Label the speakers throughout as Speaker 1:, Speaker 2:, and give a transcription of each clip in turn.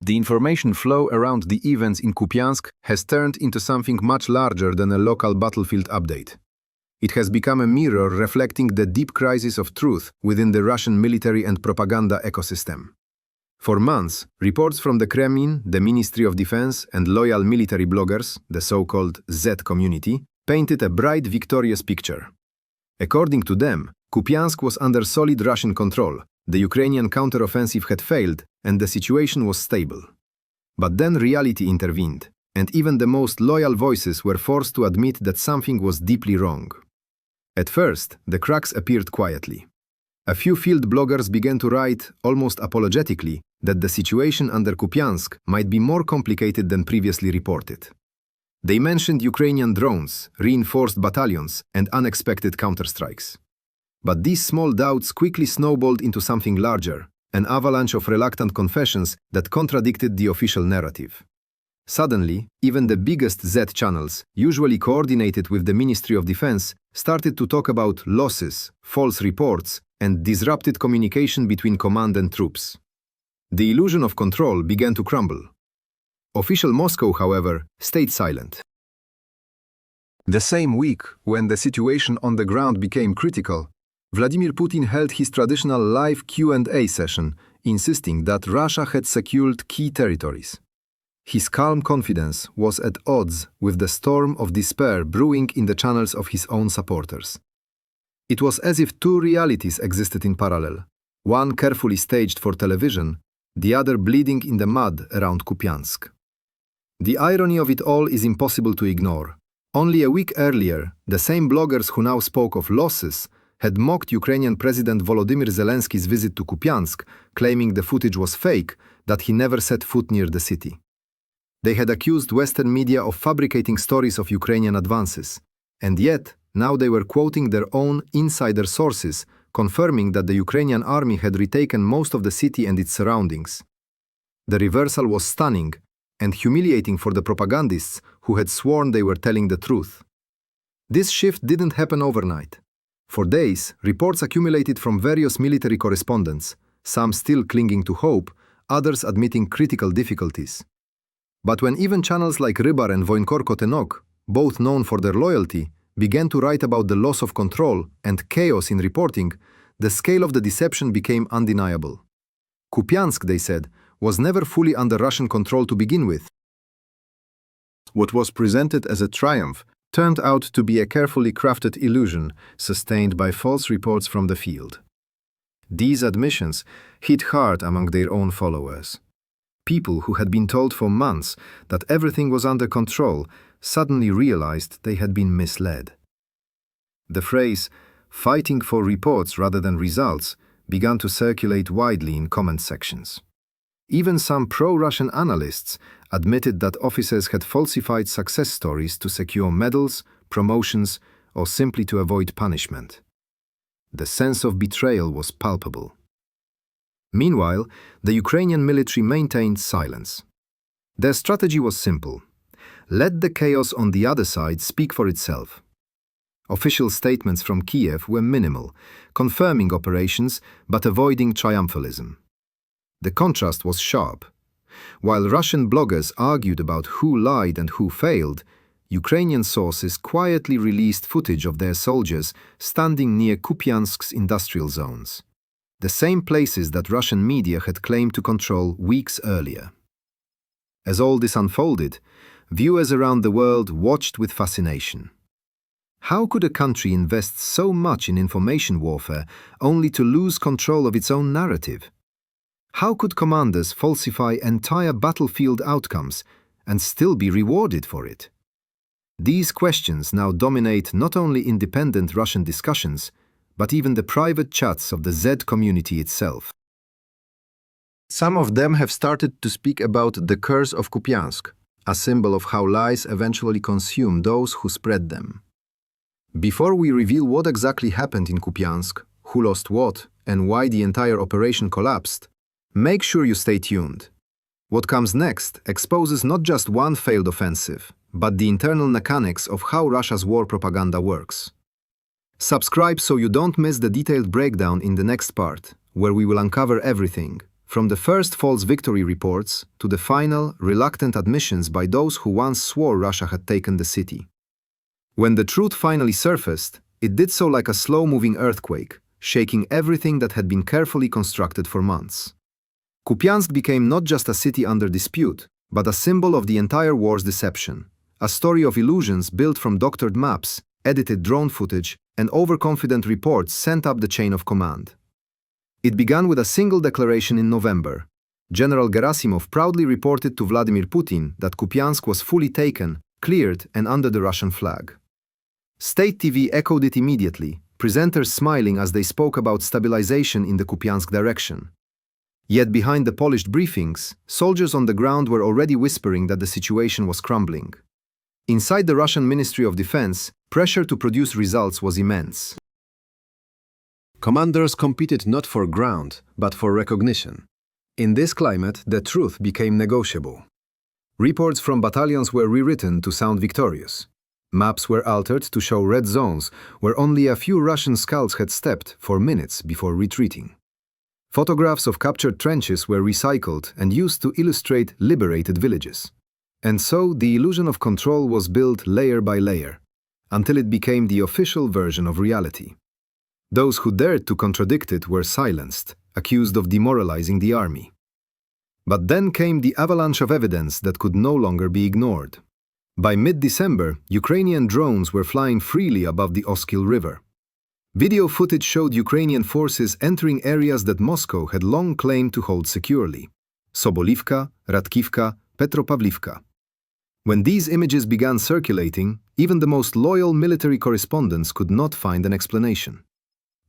Speaker 1: The information flow around the events in Kupiansk has turned into something much larger than a local battlefield update. It has become a mirror reflecting the deep crisis of truth within the Russian military and propaganda ecosystem. For months, reports from the Kremlin, the Ministry of Defense, and loyal military bloggers, the so-called Z community, painted a bright, victorious picture. According to them, Kupiansk was under solid Russian control, the Ukrainian counteroffensive had failed, and the situation was stable. But then reality intervened, and even the most loyal voices were forced to admit that something was deeply wrong. At first, the cracks appeared quietly. A few field bloggers began to write, almost apologetically, that the situation under Kupiansk might be more complicated than previously reported. They mentioned Ukrainian drones, reinforced battalions, and unexpected counterstrikes. But these small doubts quickly snowballed into something larger, an avalanche of reluctant confessions that contradicted the official narrative. Suddenly, even the biggest Z channels, usually coordinated with the Ministry of Defense, started to talk about losses, false reports, and disrupted communication between command and troops. The illusion of control began to crumble. Official Moscow, however, stayed silent. The same week, when the situation on the ground became critical, Vladimir Putin held his traditional live Q&A session, insisting that Russia had secured key territories. His calm confidence was at odds with the storm of despair brewing in the channels of his own supporters. It was as if two realities existed in parallel, one carefully staged for television, the other bleeding in the mud around Kupiansk. The irony of it all is impossible to ignore. Only a week earlier, the same bloggers who now spoke of losses had mocked Ukrainian President Volodymyr Zelensky's visit to Kupiansk, claiming the footage was fake, that he never set foot near the city. They had accused Western media of fabricating stories of Ukrainian advances, and yet now they were quoting their own insider sources, confirming that the Ukrainian army had retaken most of the city and its surroundings. The reversal was stunning and humiliating for the propagandists who had sworn they were telling the truth. This shift didn't happen overnight. For days, reports accumulated from various military correspondents, some still clinging to hope, others admitting critical difficulties. But when even channels like Rybar and Voinkorko Tenok, both known for their loyalty, began to write about the loss of control and chaos in reporting, the scale of the deception became undeniable. Kupiansk, they said, was never fully under Russian control to begin with. What was presented as a triumph turned out to be a carefully crafted illusion sustained by false reports from the field. These admissions hit hard among their own followers. People who had been told for months that everything was under control suddenly realized they had been misled. The phrase, "fighting for reports rather than results," began to circulate widely in comment sections. Even some pro-Russian analysts admitted that officers had falsified success stories to secure medals, promotions, or simply to avoid punishment. The sense of betrayal was palpable. Meanwhile, the Ukrainian military maintained silence. Their strategy was simple: let the chaos on the other side speak for itself. Official statements from Kiev were minimal, confirming operations but avoiding triumphalism. The contrast was sharp. While Russian bloggers argued about who lied and who failed, Ukrainian sources quietly released footage of their soldiers standing near Kupiansk's industrial zones, the same places that Russian media had claimed to control weeks earlier. As all this unfolded, viewers around the world watched with fascination. How could a country invest so much in information warfare only to lose control of its own narrative? How could commanders falsify entire battlefield outcomes and still be rewarded for it? These questions now dominate not only independent Russian discussions, but even the private chats of the Z community itself. Some of them have started to speak about the curse of Kupiansk, a symbol of how lies eventually consume those who spread them. Before we reveal what exactly happened in Kupiansk, who lost what, and why the entire operation collapsed, make sure you stay tuned. What comes next exposes not just one failed offensive, but the internal mechanics of how Russia's war propaganda works. Subscribe so you don't miss the detailed breakdown in the next part, where we will uncover everything, from the first false victory reports to the final, reluctant admissions by those who once swore Russia had taken the city. When the truth finally surfaced, it did so like a slow-moving earthquake, shaking everything that had been carefully constructed for months. Kupiansk became not just a city under dispute, but a symbol of the entire war's deception, a story of illusions built from doctored maps, edited drone footage, and overconfident reports sent up the chain of command. It began with a single declaration in November. General Gerasimov proudly reported to Vladimir Putin that Kupiansk was fully taken, cleared, and under the Russian flag. State TV echoed it immediately, presenters smiling as they spoke about stabilization in the Kupiansk direction. Yet behind the polished briefings, soldiers on the ground were already whispering that the situation was crumbling. Inside the Russian Ministry of Defense, pressure to produce results was immense. Commanders competed not for ground, but for recognition. In this climate, the truth became negotiable. Reports from battalions were rewritten to sound victorious. Maps were altered to show red zones where only a few Russian scouts had stepped for minutes before retreating. Photographs of captured trenches were recycled and used to illustrate liberated villages. And so the illusion of control was built layer by layer, until it became the official version of reality. Those who dared to contradict it were silenced, accused of demoralizing the army. But then came the avalanche of evidence that could no longer be ignored. By mid-December, Ukrainian drones were flying freely above the Oskil River. Video footage showed Ukrainian forces entering areas that Moscow had long claimed to hold securely: Sobolivka, Radkivka, Petropavlivka. When these images began circulating, even the most loyal military correspondents could not find an explanation.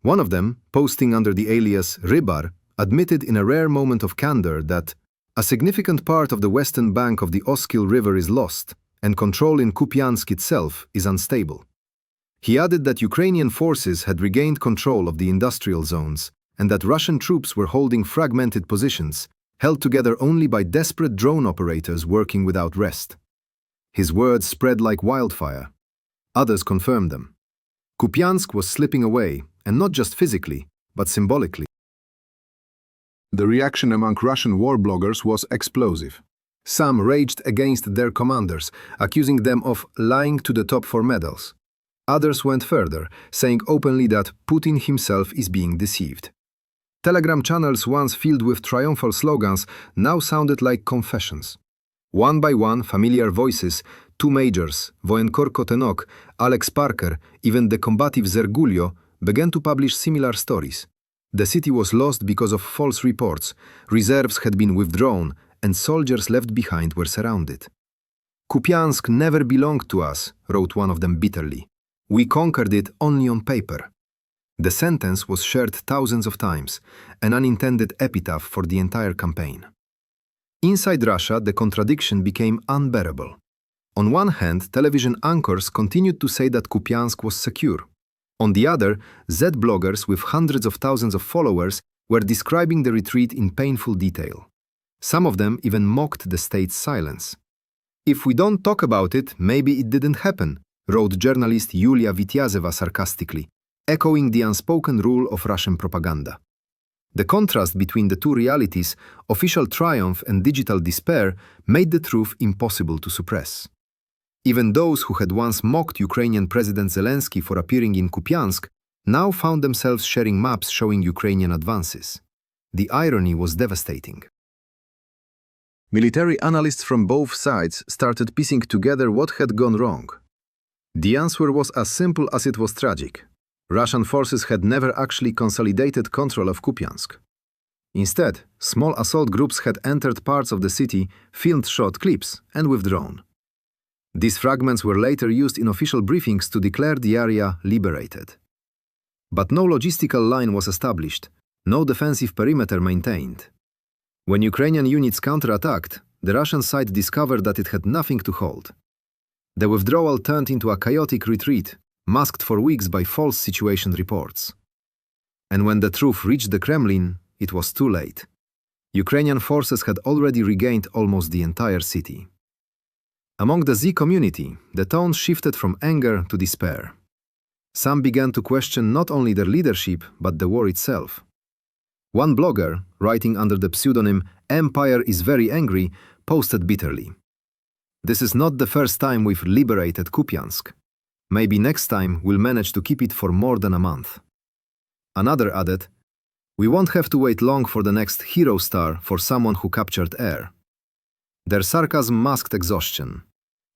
Speaker 1: One of them, posting under the alias Rybar, admitted in a rare moment of candor that a significant part of the western bank of the Oskil River is lost, and control in Kupiansk itself is unstable. He added that Ukrainian forces had regained control of the industrial zones and that Russian troops were holding fragmented positions, held together only by desperate drone operators working without rest. His words spread like wildfire. Others confirmed them. Kupiansk was slipping away, and not just physically, but symbolically. The reaction among Russian war bloggers was explosive. Some raged against their commanders, accusing them of lying to the top for medals. Others went further, saying openly that Putin himself is being deceived. Telegram channels once filled with triumphal slogans now sounded like confessions. One by one, familiar voices, two majors, Wojenkor Kotenok, Alex Parker, even the combative Zergulio, began to publish similar stories. The city was lost because of false reports, reserves had been withdrawn, and soldiers left behind were surrounded. Kupiansk never belonged to us, wrote one of them bitterly. We conquered it only on paper. The sentence was shared thousands of times, an unintended epitaph for the entire campaign. Inside Russia, the contradiction became unbearable. On one hand, television anchors continued to say that Kupiansk was secure. On the other, Z-bloggers with hundreds of thousands of followers were describing the retreat in painful detail. Some of them even mocked the state's silence. If we don't talk about it, maybe it didn't happen, wrote journalist Yulia Vityazeva sarcastically, echoing the unspoken rule of Russian propaganda. The contrast between the two realities, official triumph and digital despair, made the truth impossible to suppress. Even those who had once mocked Ukrainian President Zelensky for appearing in Kupiansk now found themselves sharing maps showing Ukrainian advances. The irony was devastating. Military analysts from both sides started piecing together what had gone wrong. The answer was as simple as it was tragic. Russian forces had never actually consolidated control of Kupiansk. Instead, small assault groups had entered parts of the city, filmed short clips, and withdrawn. These fragments were later used in official briefings to declare the area liberated. But no logistical line was established, no defensive perimeter maintained. When Ukrainian units counterattacked, the Russian side discovered that it had nothing to hold. The withdrawal turned into a chaotic retreat, masked for weeks by false situation reports. And when the truth reached the Kremlin, it was too late. Ukrainian forces had already regained almost the entire city. Among the Z community, the tone shifted from anger to despair. Some began to question not only their leadership, but the war itself. One blogger, writing under the pseudonym Empire is Very Angry, posted bitterly, "This is not the first time we've liberated Kupiansk. Maybe next time we'll manage to keep it for more than a month." Another added, "We won't have to wait long for the next hero star for someone who captured air." Their sarcasm masked exhaustion.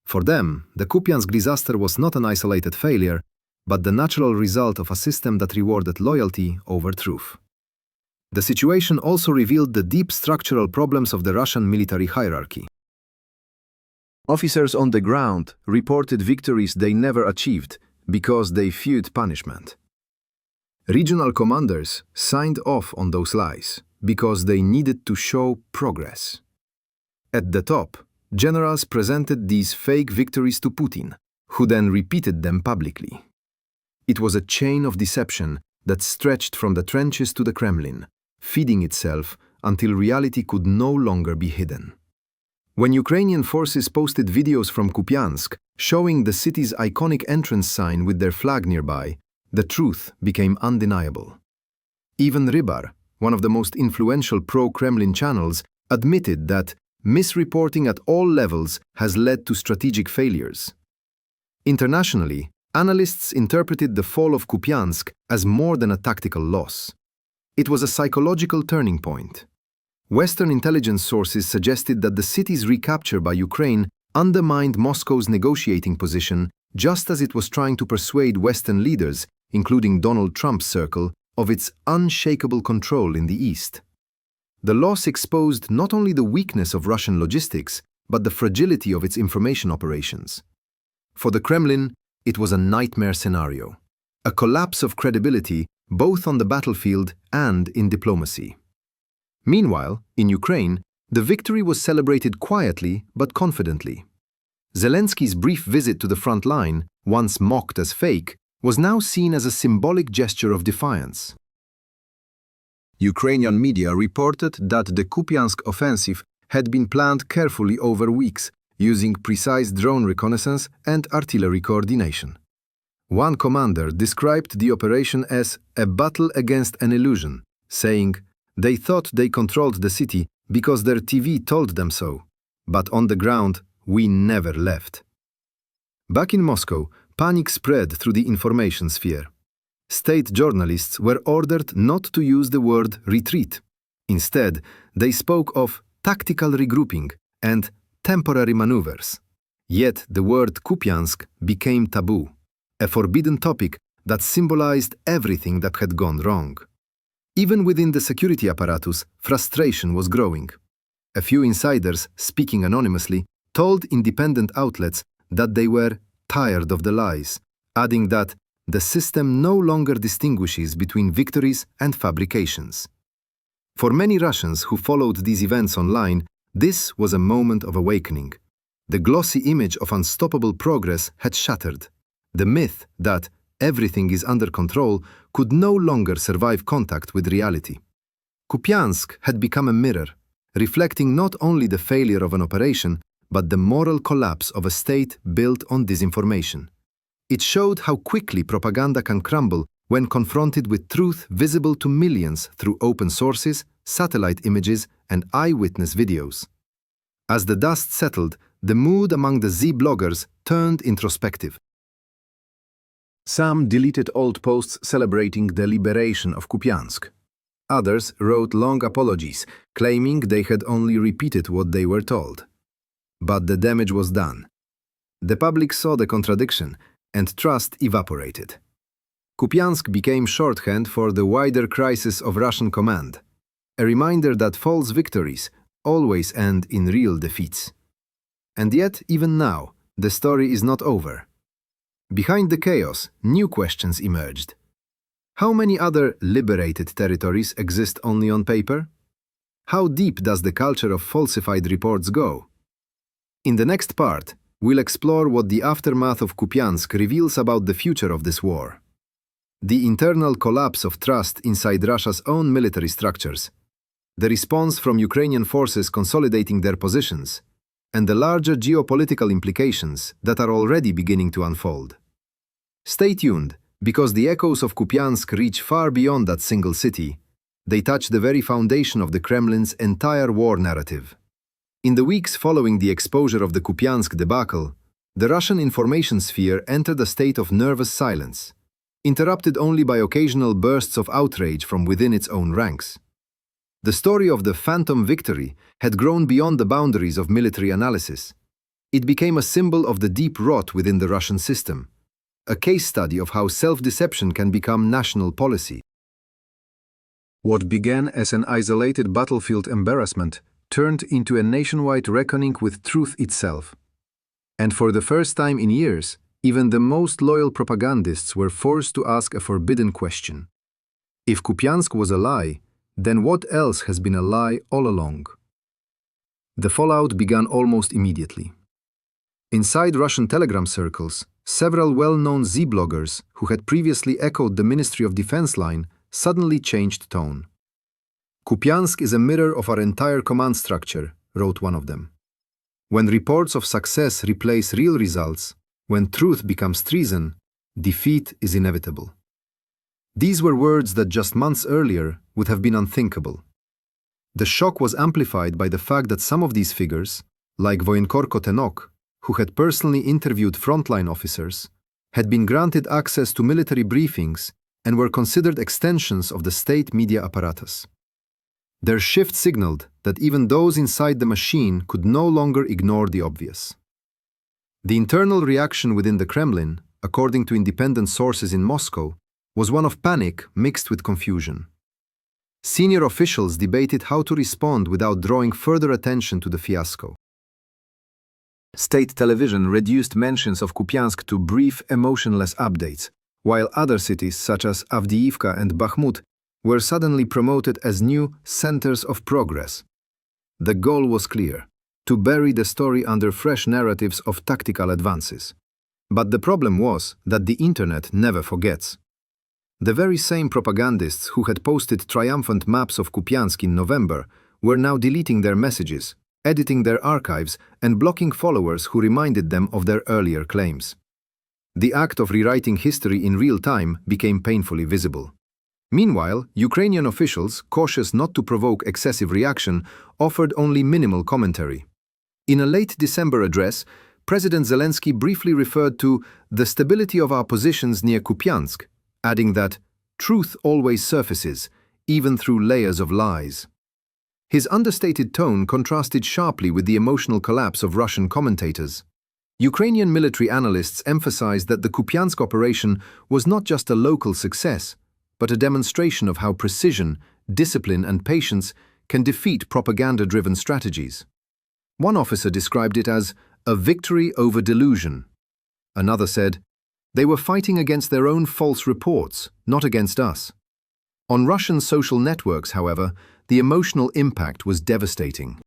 Speaker 1: For them, the Kupiansk disaster was not an isolated failure, but the natural result of a system that rewarded loyalty over truth. The situation also revealed the deep structural problems of the Russian military hierarchy. Officers on the ground reported victories they never achieved because they feared punishment. Regional commanders signed off on those lies because they needed to show progress. At the top, generals presented these fake victories to Putin, who then repeated them publicly. It was a chain of deception that stretched from the trenches to the Kremlin, feeding itself until reality could no longer be hidden. When Ukrainian forces posted videos from Kupiansk showing the city's iconic entrance sign with their flag nearby, the truth became undeniable. Even Rybar, one of the most influential pro-Kremlin channels, admitted that misreporting at all levels has led to strategic failures. Internationally, analysts interpreted the fall of Kupiansk as more than a tactical loss. It was a psychological turning point. Western intelligence sources suggested that the city's recapture by Ukraine undermined Moscow's negotiating position, just as it was trying to persuade Western leaders, including Donald Trump's circle, of its unshakable control in the East. The loss exposed not only the weakness of Russian logistics, but the fragility of its information operations. For the Kremlin, it was a nightmare scenario, a collapse of credibility both on the battlefield and in diplomacy. Meanwhile, in Ukraine, the victory was celebrated quietly but confidently. Zelensky's brief visit to the front line, once mocked as fake, was now seen as a symbolic gesture of defiance. Ukrainian media reported that the Kupiansk offensive had been planned carefully over weeks, using precise drone reconnaissance and artillery coordination. One commander described the operation as a battle against an illusion, saying, "They thought they controlled the city because their TV told them so, but on the ground, we never left." Back in Moscow, panic spread through the information sphere. State journalists were ordered not to use the word retreat. Instead, they spoke of tactical regrouping and temporary maneuvers. Yet the word Kupiansk became taboo, a forbidden topic that symbolized everything that had gone wrong. Even within the security apparatus, frustration was growing. A few insiders, speaking anonymously, told independent outlets that they were tired of the lies, adding that the system no longer distinguishes between victories and fabrications. For many Russians who followed these events online, this was a moment of awakening. The glossy image of unstoppable progress had shattered. The myth that everything is under control could no longer survive contact with reality. Kupiansk had become a mirror, reflecting not only the failure of an operation, but the moral collapse of a state built on disinformation. It showed how quickly propaganda can crumble when confronted with truth visible to millions through open sources, satellite images, and eyewitness videos. As the dust settled, the mood among the Z bloggers turned introspective. Some deleted old posts celebrating the liberation of Kupiansk. Others wrote long apologies, claiming they had only repeated what they were told. But the damage was done. The public saw the contradiction, and trust evaporated. Kupiansk became shorthand for the wider crisis of Russian command, a reminder that false victories always end in real defeats. And yet, even now, the story is not over. Behind the chaos, new questions emerged. How many other liberated territories exist only on paper? How deep does the culture of falsified reports go? In the next part, we'll explore what the aftermath of Kupiansk reveals about the future of this war. The internal collapse of trust inside Russia's own military structures, the response from Ukrainian forces consolidating their positions, and the larger geopolitical implications that are already beginning to unfold. Stay tuned, because the echoes of Kupiansk reach far beyond that single city They touch the very foundation of the Kremlin's entire war narrative. In the weeks following the exposure of the Kupiansk debacle, the Russian information sphere entered a state of nervous silence, interrupted only by occasional bursts of outrage from within its own ranks. The story of the phantom victory had grown beyond the boundaries of military analysis. It became a symbol of the deep rot within the Russian system, a case study of how self-deception can become national policy. What began as an isolated battlefield embarrassment turned into a nationwide reckoning with truth itself. And for the first time in years, even the most loyal propagandists were forced to ask a forbidden question. If Kupiansk was a lie, then what else has been a lie all along? The fallout began almost immediately. Inside Russian Telegram circles, several well-known Z-bloggers who had previously echoed the Ministry of Defense line suddenly changed tone. "Kupiansk is a mirror of our entire command structure," wrote one of them. "When reports of success replace real results, when truth becomes treason, defeat is inevitable." These were words that just months earlier would have been unthinkable. The shock was amplified by the fact that some of these figures, like Vojenkorko Tenok, who had personally interviewed frontline officers, had been granted access to military briefings and were considered extensions of the state media apparatus. Their shift signaled that even those inside the machine could no longer ignore the obvious. The internal reaction within the Kremlin, according to independent sources in Moscow, was one of panic mixed with confusion. Senior officials debated how to respond without drawing further attention to the fiasco. State television reduced mentions of Kupiansk to brief, emotionless updates, while other cities such as Avdiivka and Bakhmut were suddenly promoted as new centers of progress. The goal was clear: to bury the story under fresh narratives of tactical advances. But the problem was that the internet never forgets. The very same propagandists who had posted triumphant maps of Kupiansk in November were now deleting their messages, editing their archives, and blocking followers who reminded them of their earlier claims. The act of rewriting history in real time became painfully visible. Meanwhile, Ukrainian officials, cautious not to provoke excessive reaction, offered only minimal commentary. In a late December address, President Zelensky briefly referred to the stability of our positions near Kupiansk, adding that truth always surfaces, even through layers of lies. His understated tone contrasted sharply with the emotional collapse of Russian commentators. Ukrainian military analysts emphasized that the Kupiansk operation was not just a local success, but a demonstration of how precision, discipline, and patience can defeat propaganda-driven strategies. One officer described it as a victory over delusion. Another said, "They were fighting against their own false reports, not against us." On Russian social networks, however, the emotional impact was devastating.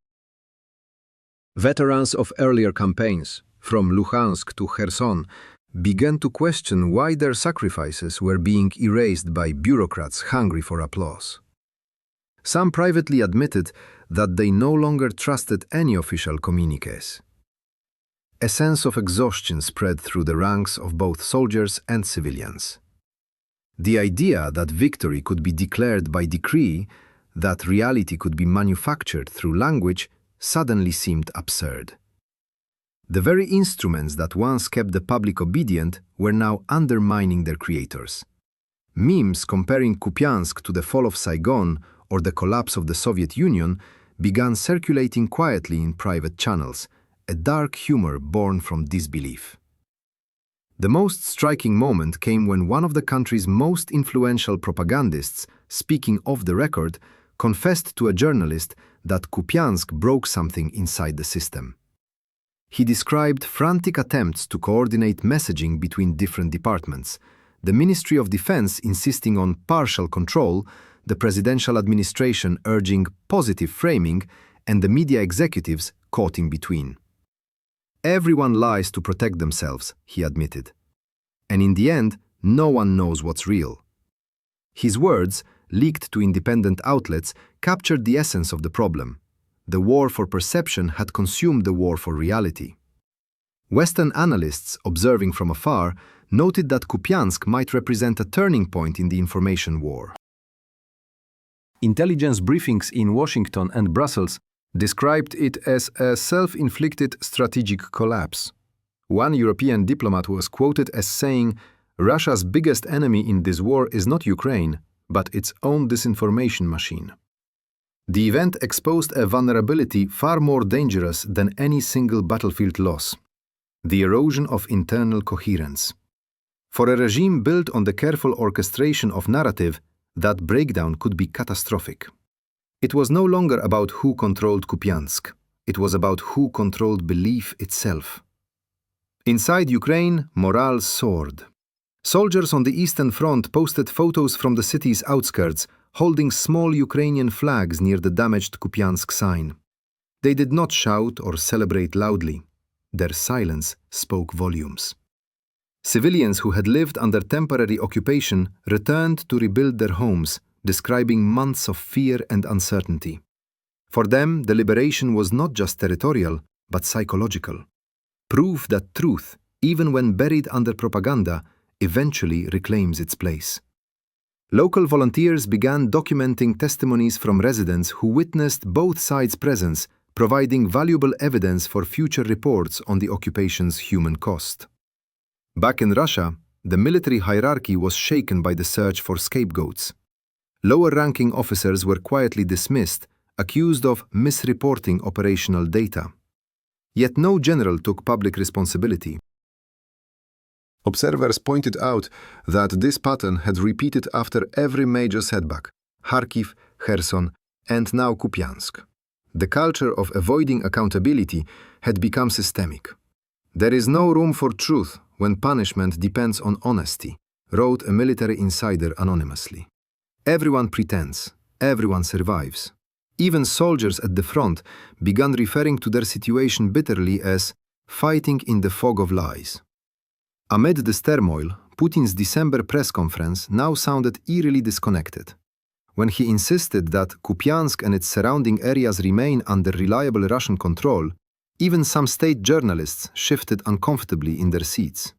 Speaker 1: Veterans of earlier campaigns, from Luhansk to Kherson, began to question why their sacrifices were being erased by bureaucrats hungry for applause. Some privately admitted that they no longer trusted any official communiques. A sense of exhaustion spread through the ranks of both soldiers and civilians. The idea that victory could be declared by decree, that reality could be manufactured through language, suddenly seemed absurd. The very instruments that once kept the public obedient were now undermining their creators. Memes comparing Kupiansk to the fall of Saigon or the collapse of the Soviet Union began circulating quietly in private channels, a dark humor born from disbelief. The most striking moment came when one of the country's most influential propagandists, speaking off the record, confessed to a journalist that Kupiansk broke something inside the system. He described frantic attempts to coordinate messaging between different departments, the Ministry of Defense insisting on partial control, the presidential administration urging positive framing, and the media executives caught in between. "Everyone lies to protect themselves," he admitted. "And in the end, no one knows what's real." His words, leaked to independent outlets, captured the essence of the problem. The war for perception had consumed the war for reality. Western analysts, observing from afar, noted that Kupiansk might represent a turning point in the information war. Intelligence briefings in Washington and Brussels described it as a self-inflicted strategic collapse. One European diplomat was quoted as saying, "Russia's biggest enemy in this war is not Ukraine, but its own disinformation machine." The event exposed a vulnerability far more dangerous than any single battlefield loss: the erosion of internal coherence. For a regime built on the careful orchestration of narrative, that breakdown could be catastrophic. It was no longer about who controlled Kupiansk. It was about who controlled belief itself. Inside Ukraine, morale soared. Soldiers on the Eastern Front posted photos from the city's outskirts, holding small Ukrainian flags near the damaged Kupiansk sign. They did not shout or celebrate loudly. Their silence spoke volumes. Civilians who had lived under temporary occupation returned to rebuild their homes, describing months of fear and uncertainty. For them, the liberation was not just territorial, but psychological. Proof that truth, even when buried under propaganda, eventually reclaims its place. Local volunteers began documenting testimonies from residents who witnessed both sides' presence, providing valuable evidence for future reports on the occupation's human cost. Back in Russia, the military hierarchy was shaken by the search for scapegoats. Lower-ranking officers were quietly dismissed, accused of misreporting operational data. Yet no general took public responsibility. Observers pointed out that this pattern had repeated after every major setback: Kharkiv, Kherson, and now Kupiansk. The culture of avoiding accountability had become systemic. "There is no room for truth when punishment depends on honesty," wrote a military insider anonymously. "Everyone pretends, everyone survives." Even soldiers at the front began referring to their situation bitterly as fighting in the fog of lies. Amid this turmoil, Putin's December press conference now sounded eerily disconnected. When he insisted that Kupiansk and its surrounding areas remain under reliable Russian control, even some state journalists shifted uncomfortably in their seats.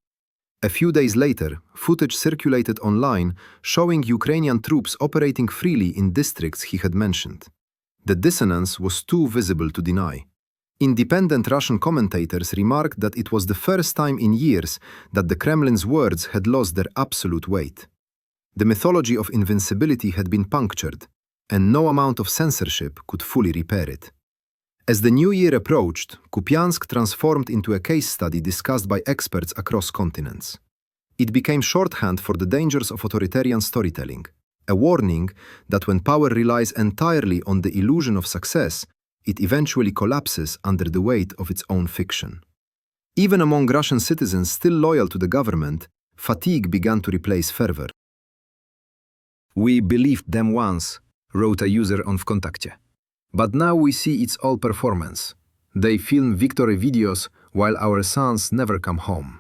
Speaker 1: A few days later, footage circulated online showing Ukrainian troops operating freely in districts he had mentioned. The dissonance was too visible to deny. Independent Russian commentators remarked that it was the first time in years that the Kremlin's words had lost their absolute weight. The mythology of invincibility had been punctured, and no amount of censorship could fully repair it. As the new year approached, Kupiansk transformed into a case study discussed by experts across continents. It became shorthand for the dangers of authoritarian storytelling, a warning that when power relies entirely on the illusion of success, it eventually collapses under the weight of its own fiction. Even among Russian citizens still loyal to the government, fatigue began to replace fervor. "We believed them once," wrote a user on Vkontakte. "But now we see it's all performance. They film victory videos while our sons never come home."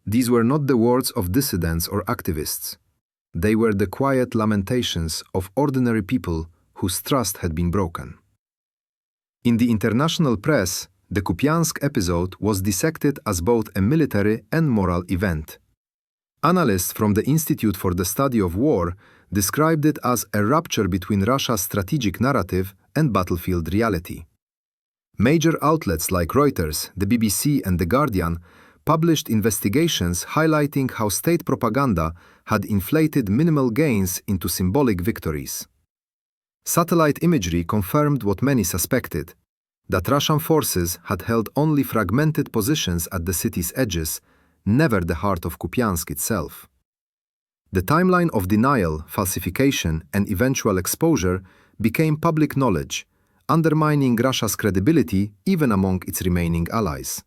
Speaker 1: These were not the words of dissidents or activists. They were the quiet lamentations of ordinary people whose trust had been broken. In the international press, the Kupiansk episode was dissected as both a military and moral event. Analysts from the Institute for the Study of War described it as a rupture between Russia's strategic narrative and battlefield reality. Major outlets like Reuters, the BBC, and The Guardian published investigations highlighting how state propaganda had inflated minimal gains into symbolic victories. Satellite imagery confirmed what many suspected, that Russian forces had held only fragmented positions at the city's edges, never the heart of Kupiansk itself. The timeline of denial, falsification, and eventual exposure became public knowledge, undermining Russia's credibility even among its remaining allies.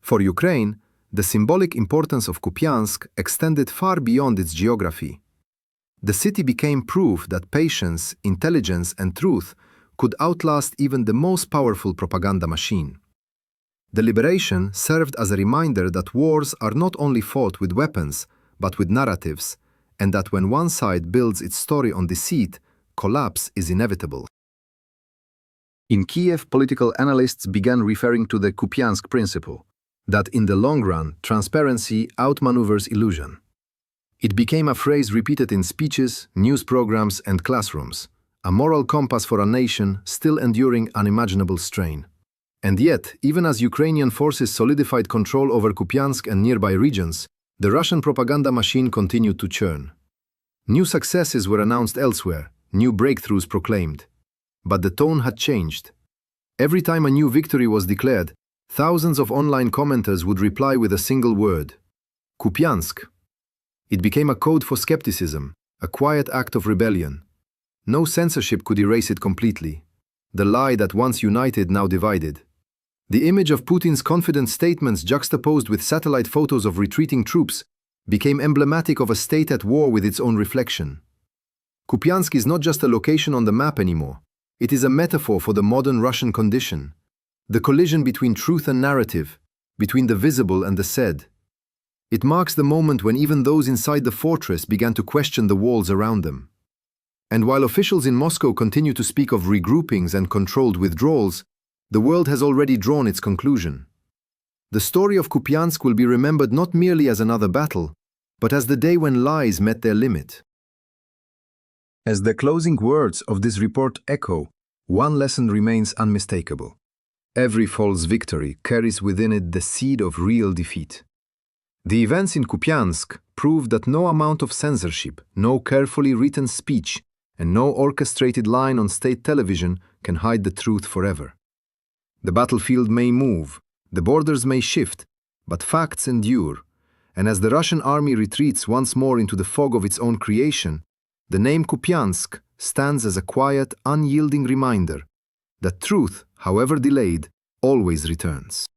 Speaker 1: For Ukraine, the symbolic importance of Kupiansk extended far beyond its geography. The city became proof that patience, intelligence, and truth could outlast even the most powerful propaganda machine. The liberation served as a reminder that wars are not only fought with weapons, but with narratives, and that when one side builds its story on deceit, collapse is inevitable. In Kiev, political analysts began referring to the Kupiansk principle, that in the long run, transparency outmaneuvers illusion. It became a phrase repeated in speeches, news programs, and classrooms, a moral compass for a nation still enduring unimaginable strain. And yet, even as Ukrainian forces solidified control over Kupiansk and nearby regions, the Russian propaganda machine continued to churn. New successes were announced elsewhere, new breakthroughs proclaimed. But the tone had changed. Every time a new victory was declared, thousands of online commenters would reply with a single word: Kupiansk. It became a code for skepticism, a quiet act of rebellion. No censorship could erase it completely. The lie that once united now divided. The image of Putin's confident statements juxtaposed with satellite photos of retreating troops became emblematic of a state at war with its own reflection. Kupiansk is not just a location on the map anymore. It is a metaphor for the modern Russian condition, the collision between truth and narrative, between the visible and the said. It marks the moment when even those inside the fortress began to question the walls around them. And while officials in Moscow continue to speak of regroupings and controlled withdrawals, the world has already drawn its conclusion. The story of Kupiansk will be remembered not merely as another battle, but as the day when lies met their limit. As the closing words of this report echo, one lesson remains unmistakable. Every false victory carries within it the seed of real defeat. The events in Kupiansk prove that no amount of censorship, no carefully written speech, and no orchestrated line on state television can hide the truth forever. The battlefield may move, the borders may shift, but facts endure, and as the Russian army retreats once more into the fog of its own creation, the name Kupiansk stands as a quiet, unyielding reminder that truth, however delayed, always returns.